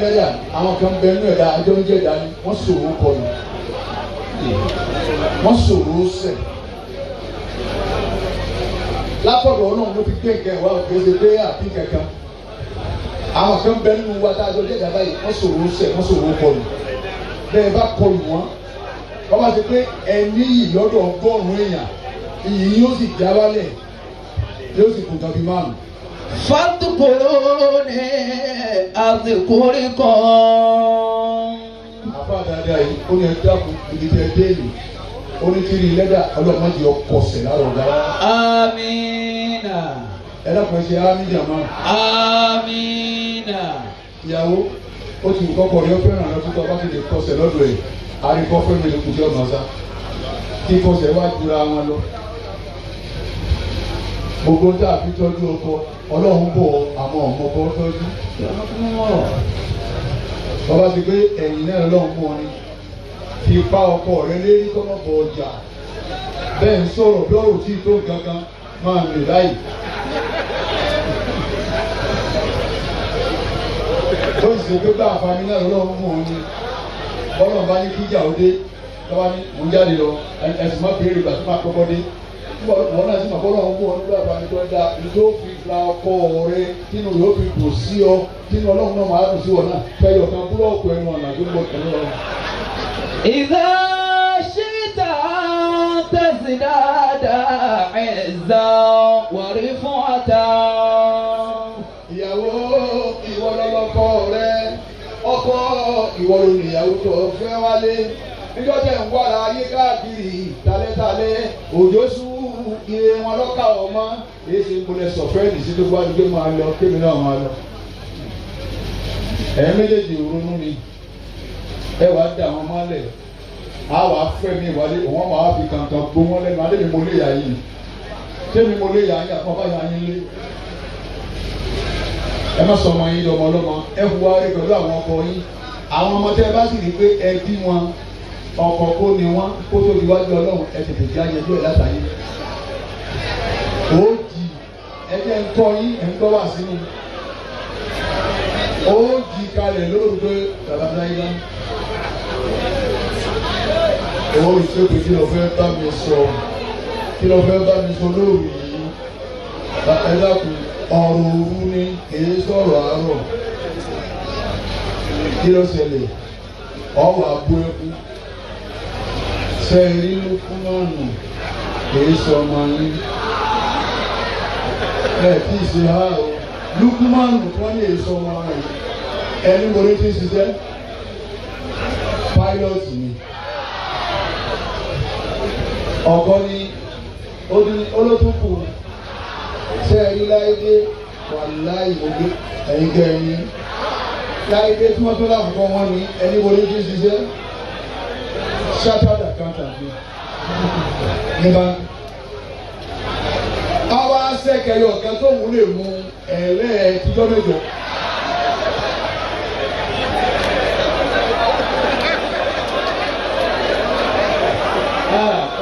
lẹ́yà àwọn kan bẹ nínú ẹ̀dá àjọ ń jẹ́ ẹ̀dá ni wọ́n sọ̀rọ̀ kọlù wọ́n sọ̀rọ̀ sẹ̀ látọ̀dọ̀ ọlọ́run ló fi gbé nǹkan ìwà òkèèzè pé àbí kankan àwọn kan bẹ nínú wa tá a jọ jẹ́ ẹ̀dá báyìí wọ́n sọ̀rọ̀ sẹ̀ wọ́n sọ̀rọ̀ kọlù bẹ́ẹ̀ bá kọlù wọn wọ́n bá ti pé ẹni yìí lọ́dọ̀ ọgọ́rùn-ún èèyàn iyì yóò sì já wálẹ̀ yóò sì kù tàbí márùn. Fadkuruni adhkurkum. àfa dáadáa yìí ó ní ẹjọ́ àpò ìdíje déèlì ó ní kiri lẹ́dà ọlọ́mọdé ọkọ̀ọ̀sẹ̀ lára ọ̀gá. Amina. ẹ dákun ẹ ṣe ámìjàmá. Amina. ìyàwó ó ti wù kọ́kọ́ rí ọ fẹ́ràn rẹ fún tọ́ba ti lè kọsẹ̀ lọ́dọ̀ ẹ̀ àríkọ́ fẹ́mi lè kùtì ọ̀nà sá kí kọsẹ̀ wá jura wọn lọ. gbogbo tá a fi tọ́jú ọkọ ọlọ́run bọ̀ àmọ́ ọmọ ọkọ tọ́jú. bàbá ti pé ẹ̀yìn náà lọ́run bọ̀ ni fi pa ọkọ rẹ lérí kọ́mọ́ bọ̀ ọjà bẹ́ẹ̀ ń sọ̀rọ̀ bí ọ̀rọ̀ tí tó gangan máa lè láyìí. ó sì ṣe pé bá àǹfààní náà lọ́wọ́ mú òun ni bọ́lá bá ní kíjà òde lọ́wọ́ ní mò ń jáde lọ ẹ̀sùn má béèrè ìgbà tó máa kọ́kọ́ dé wọ́n náà sì máa bọ́lá òun mú òun nígbà àǹfààní tó ń da yóò fi gba ọkọ rẹ nínú yóò fi dùn sí ọ nínú ọlọ́run náà máa dùn sí ọ náà fẹ́yọ̀ kan búlọ́ọ̀kù ẹnu ọ̀nà tó ń bọ̀ pẹ̀lú ọ. Idha shi'ta tazdada 'izzan wa rif'atan. ìyàwó ìwọ lọlọkọ rẹ ọkọ ìwọ ló níyàwó tó fẹ́ wálé níjọ́ tẹ̀ ń wára ayé káàkiri talẹ́talẹ́ òjò sùúrù ire wọn lọ́kà ọmọ èsì ìpínlẹ̀ sọ̀fẹ́ẹ̀lì sí tó gbádùn pé máa lọ kémi náà máa lọ. ẹ̀yin méjèèjì ronú ni ẹ wàá dà wọn mọ́lẹ̀ á wàá fẹ́ mi ìwádìí òun máa fi kàǹkàn gbó wọn lẹ́nu alẹ́ mi mo lé yà yìí tẹ́mi mo lé yà yìí àkọ́kọ́ yà yín lé. ẹ má sọ ọmọ yín lọmọ ọlọmọ ẹ hu wa pẹ̀lú àwọn ọkọ yín àwọn ọmọ tẹ bá sì rí pé ẹ bí wọn ọkọ kó ni wọn kó tó di wájú Ọlọ́run ẹ tètè já yẹjú ẹ látàyè ó jì ẹ jẹ́ ń tọ́ yín ẹ̀ ń tọ́ wá sínú ó jì kalẹ̀ lóru pé bàbá yín náà owó ìṣègùn kí ló fẹ́ bá mi sọ kí ló fẹ́ bá mi sọ lóru yìí ẹ dákun ọ̀rọ̀ òru ni èyí sọ̀rọ̀ àárọ̀ kí ló ṣẹlẹ̀ ọwọ́ abú ẹkú sẹ́ẹ̀rí Lukumanu èyí sọ ọmọ yín ẹ̀ tí ì ṣe ha o Lukumanu wọ́n ní èyí sọ ọmọ rẹ̀ ẹni wọlé tí ń ṣiṣẹ́ pilot ni ọkọ ni olótùkù sẹ́ẹ̀rí láìdé wà láì ògbé ẹ̀yìn gẹ̀ẹ́yìn láìdé tí wọ́n tó láàbùkọ́ wọn ni ẹni wọlé tí ń ṣiṣẹ́ chartered accountant ní báńkì. àwa sẹ́kẹ̀rẹ́ ọ̀gá tó wù lè mú ẹ̀rẹ́ tíjọ́ mẹ́jọ.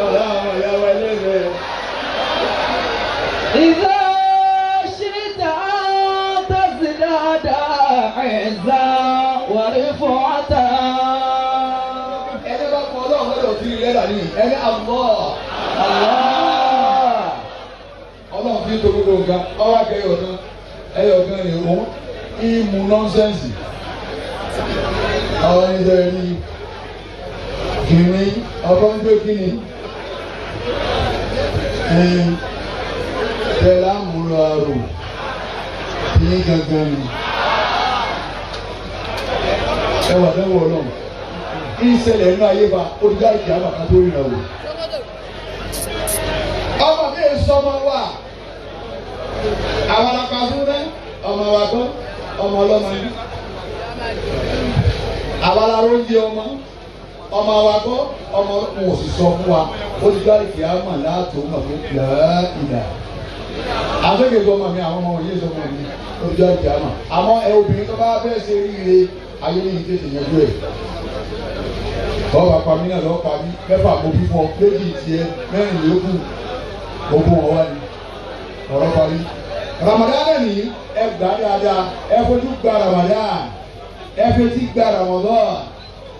ọ̀rẹ́ àwọn ìyàwó ẹlẹ́rẹ̀ẹ́. إذا شئت أن تزداد عزا ورفعة. ẹni bá kọ ọlọ́run lọ́dọ̀ sí ilé rà ní ẹni Allah. ọlọ́run fi ń to gbogbo nǹkan ọwọ́ akẹ́yọ̀ kan ẹyọ̀ kan ní òun ìmú nọ́nsẹ́nsì. àwọn ẹni sẹ́yìn ní kìnìún ọkọ̀ ń gbé kìnìún. tẹ̀lá múlò àrò ní gangan ni ẹwà dánwò náà ìṣẹ̀lẹ̀ inú ayé bá olùdarí ìjà àbàkà tó rìnà wò. ọmọ mi ò sọmọ wa àwọn akásùn náà ọmọ wa kọ́ ọmọ ọlọ́mọ yìí àwọn aláró ń di ọmọ wa kọ́ ọmọ wọn ò sì sọ fún wa olùdarí ìjà àmà láàtò mọ̀ pé ìlà àtẹ̀kẹ̀gbọ́n ọmọ mi àwọn ọmọ òye sọmọ mi lójú ọjà náà àmọ́ ẹ obìnrin tó bá fẹ́ ṣe ríire ayé ní ìdíje ìyẹn lóye lọ́wọ́ apami náà lọ́wọ́ pami mẹ́fà mo bí fún ọ méjì tiẹ̀ mẹ́rin yòókù gbogbo wọn wá ní ọ̀rọ̀ parí. Ramadan náà ní ẹ gbà dáadáa, ẹ fojú gba Ramadan, ẹ fetí gba Ramadan,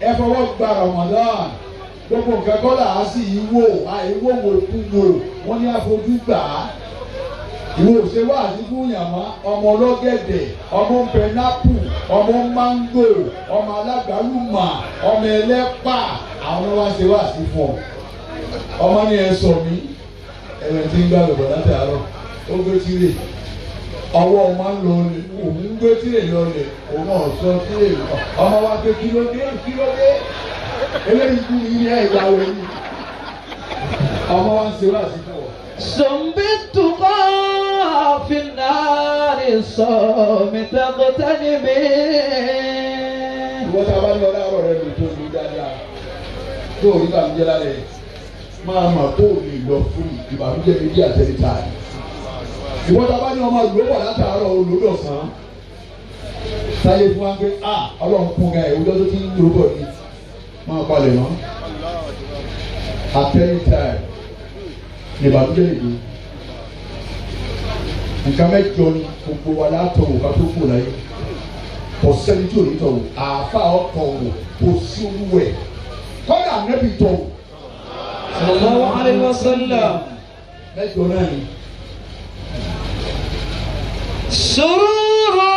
ẹ fọwọ́ gba Ramadan. Gbogbo nǹkan kọ́ là á sì wò, àìwò wò kú wò, wọ́n ní àfojú gbà á. Ìwọ òṣè wá àdínkù yàmá, ọmọ ọlọ́gẹ̀dẹ̀, ọmọ pẹnápù, ọmọ máńgò, ọmọ alágbàlùmà, ọmọ ẹlẹ́pà, àwọn wá ṣe wá sí fún ọ. Ọmọ ní ẹ sọ mí, ẹ̀rẹ̀ tí ń gbà lọ́bọ̀ láti àárọ̀, ó gbé tirè. Ọwọ́ ọmọ ń lọ lè, òun ń gbé tirè lọ lè, òun náà sọ tirè lọ. Ọmọ wa gbé kílódé, eléyìí kú ilé ẹ̀gbà wẹ̀ ni. Ọmọ wa ń ṣe wá sí fún ọ. سنبتها في النار الصامت اغتنمي. Ìwọ́n tí a bá ní ọ̀dà ọ̀rọ̀ rẹ̀ lò tó lù dáadáa tó rí ìbànújẹ́ lálẹ́ máa mà tó lè lọ fún ìbànújẹ́ méjì àtẹnitá. Ìwọ́n tí a bá ní ọmọ ìlú wà látàárọ̀ olódọ̀sán táyé fún wa pé ọlọ́run kún ga ìwúdọ́ tó ti ń dúró bọ̀ ní máa palẹ̀ mọ́ àtẹnitá ìbànújẹ́ lè dé. Nǹkan mẹ́jọ ni gbogbo wa látọ̀ wò ká tó kù láyé. Kò sẹ́ni tí ò ní tọ̀ wò, àáfà ọ̀tọ̀ wò, kò sí olúwẹ̀. Kọ́dà nẹ́bí tọ̀ wò. Sallallahu alaihi wasallam. Mẹ́jọ náà ni. Sururu.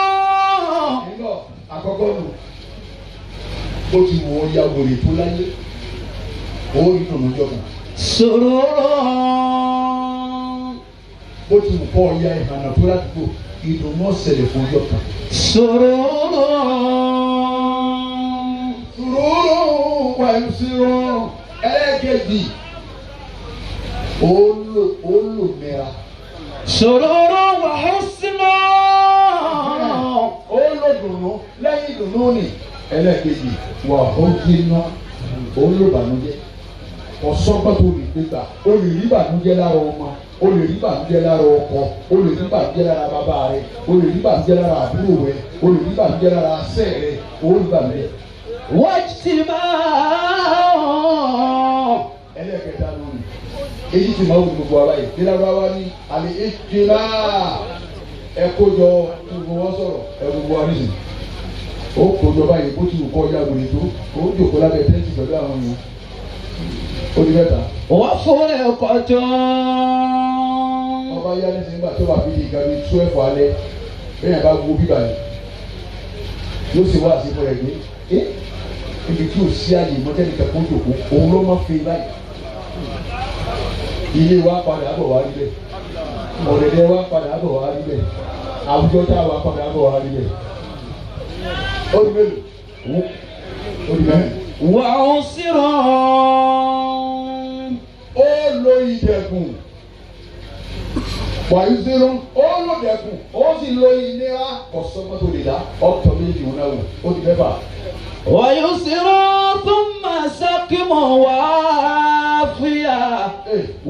Nígbà àkọ́kọ́ nù, ó ti wọ ya wòlé tó láyé, ó rí tòun jọba. Sururu. Ó ti wù kọ́ ya ìhànà tó ládùúgbò, ìdùnnú ọ̀sẹ̀lẹ̀ fún ọjọ́ kan. Sururu. Sururu wà ìṣirò ẹlẹ́gẹ̀dì, ó lò mẹ́ra. Sururu wa husna. Ó lò dùnnú lẹ́yìn dùnnú ni ẹlẹ́gẹ̀dì wà ó jiná, ó lò bànújẹ́. Ọ̀sọ́gbọ́n tó lè gbé gbà, o lè rí bànújẹ́ lára ọmọ, o lè rí bànújẹ́ lára ọkọ, o lè rí bànújẹ́ lára bàbá rẹ, o lè rí bànújẹ́ lára àbúrò rẹ, o lè rí bànújẹ́ lára asẹ́ rẹ, o lè rí bànújẹ́. Wajtima. Ẹlẹ́kẹta lónìí, èyí ti máa wù gbogbo ara yìí, bí lára wa ní àlè èjìlá ẹ̀kọ́jọ gbogbo wọn sọ̀rọ̀ gbogbo wa nìyí. Ó kójọ báyìí bó ti wù kọ́ ọjà gbòòrè tó, ó jòkó lábẹ́ tẹ́ǹtì pẹ̀lú àwọn èèyàn. Ó di mẹ́ta. Wọ́n fún ẹ̀kọ́ tó. Ọba yá ní sinimá tó bá fi di ìgbà bíi 12 alẹ́ bẹ́ẹ̀ bá wo bíbá yìí yóò sì wá àsìkò rẹ̀ gbé ibi tí ò sí àyè mọ́tẹ́lì kankan jòkó òun ló máa fi báyìí. Ilé wa padà bọ̀ wá rí bẹ́ẹ̀, ọ̀rẹ́dẹ́ wa padà bọ̀ wá rí bẹ́ẹ̀, àwùjọ tá a wà padà bọ̀ wá rí bẹ́ẹ̀. Ó di mélòó? Ó di mẹ́rin. Wà ó sírọ̀. Ó lo ìdẹ̀kùn. Wàyí zero ó lò dẹ̀kùn ó sì lo ìnira ọ̀sọ́gbọ́n tó lè dá ọ̀tọ̀ méjì wọn náà wò ó di mẹ́fà. Wàyí sírọ̀ thumma sakimu wàáfíà.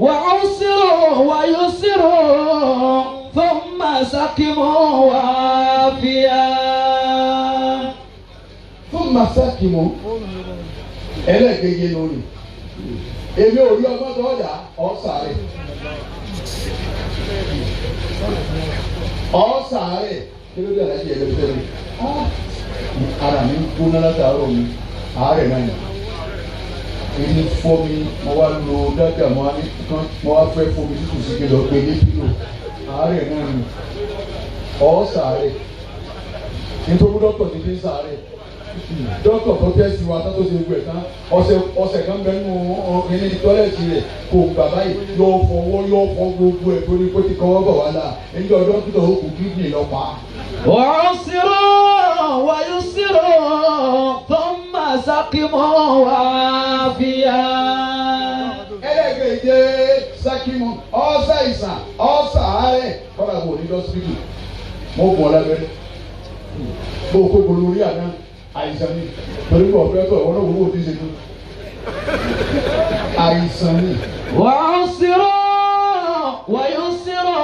Wà ó sírọ̀ wàyí sírọ̀ thumma sakimu wàáfíà. Thumma sakimu ẹlẹ́ẹ̀kejì lórí. Èmi ò rí ọgbọ́n tó ọ̀dà ọ̀sàrẹ̀. Ọ̀sàrẹ̀ kí ló dé àlájì ẹlẹ́fẹ́ mi? Ara mi ń gbóná látàárọ̀ mi, àárẹ̀ náà ni. Èmi fọ́ mi, mo wá lo dájà mo wá fẹ́ fọ́ mi títù sí kí lọ pé ní kílò. Àárẹ̀ náà ni. Ọ̀sàrẹ̀. Nítorí dọ́kítọ̀ ti fi ń sàárẹ̀. Dọ́kítọ̀ tó tẹ́sí wa tó ṣe gbẹ̀ tán ọ̀sẹ̀ kan bẹ nínú kíní tọ́lẹ̀tì rẹ̀ kò gbà báyìí yóò fọwọ́ yóò fọ gbogbo ẹ̀ torí pé ti kọ́wọ́ bọ̀ wá là níjọ́ dọ́kítọ̀ ó kù kídìní lọ pa. Wà ó sírọ̀ wàyí sírọ̀ thumma sakimu wàáfíà. Ẹlẹ́gẹ̀dẹ̀ sakimu ọ̀sà ìsàn ọ̀sà àárẹ̀ kọ́lá bò ní lọ́sibítù mo bọ̀ lábẹ́rẹ́ bó o kó gbolo orí àná àìsàn ni torí pé ọ̀fẹ́ tó ọ̀wọ́n náà wọ́n ti ṣe tó àìsàn ni. Wà ó sírọ̀ wàyí sírọ̀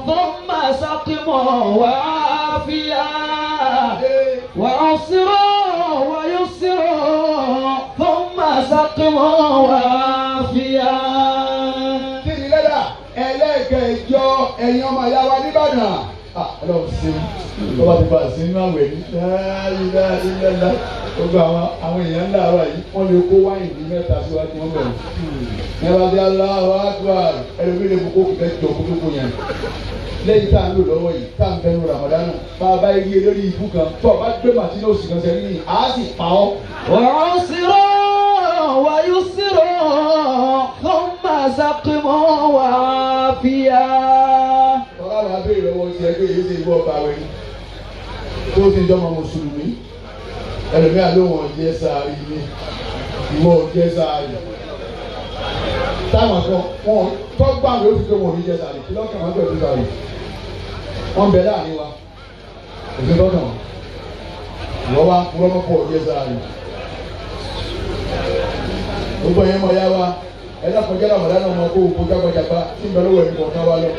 thumma sakimu wàáfíà. Wà ó sírọ̀ wàyí sírọ̀ thumma sakimu wàáfíà. Kí ni lẹ́dà ẹlẹ́gẹ̀ẹ́jọ ẹ̀yin ọmọ ìyá wa nìbàdàn ọlọ́run ṣe lọ́wọ́ ti bá a ṣe nínú àwẹ̀ ní ilẹ̀ gbogbo àwọn èèyàn ńlá wa yìí wọ́n lè kó wáìnì ní mẹ́ta síwájú wọn bẹ̀rẹ̀ nígbà tí aláwọ̀ àgbà ẹlòmíì lè kókó kìkẹ́ jọ kókó yẹn lẹ́yìn tá à ń lò lọ́wọ́ yìí tá à ń bẹnu Ramadan bá a bá yé lórí ibú kan tó o bá gbé màtínà òsì kan sẹ́yìn ní àá sì pa ọ́. wọ́n sírò wáyú sírò thumma saqimu wa afiya. ọ̀rọ̀ àwọn abẹ́rẹ́ lọ́wọ́ ti ẹgbẹ́ yìí ṣe ìwọ ọba wẹ̀ tó ti jọmọ mùsùlùmí ẹlòmíà ló wọ̀n jẹ́ sáárì ní ìwọ jẹ́ sáárì táwọn kan wọn tọ́gbà mi ó fi pé wọn ò ní jẹ́ sáárì kí lọ́kàn wọn bẹ̀rù sáárì wọn bẹ láàrin wa òfin lọ́kàn wọn wá wọ́n pọ̀ jẹ́ sáárì gbogbo ẹ̀yẹ́ mọ̀ yá wa ẹ̀dá kọjá làmọ̀dá náà mọ̀ kó o kó jágbàjàgbá tí ń bẹ lọ́wọ́ ẹ̀mí kọ̀ọ̀kan wa lọ.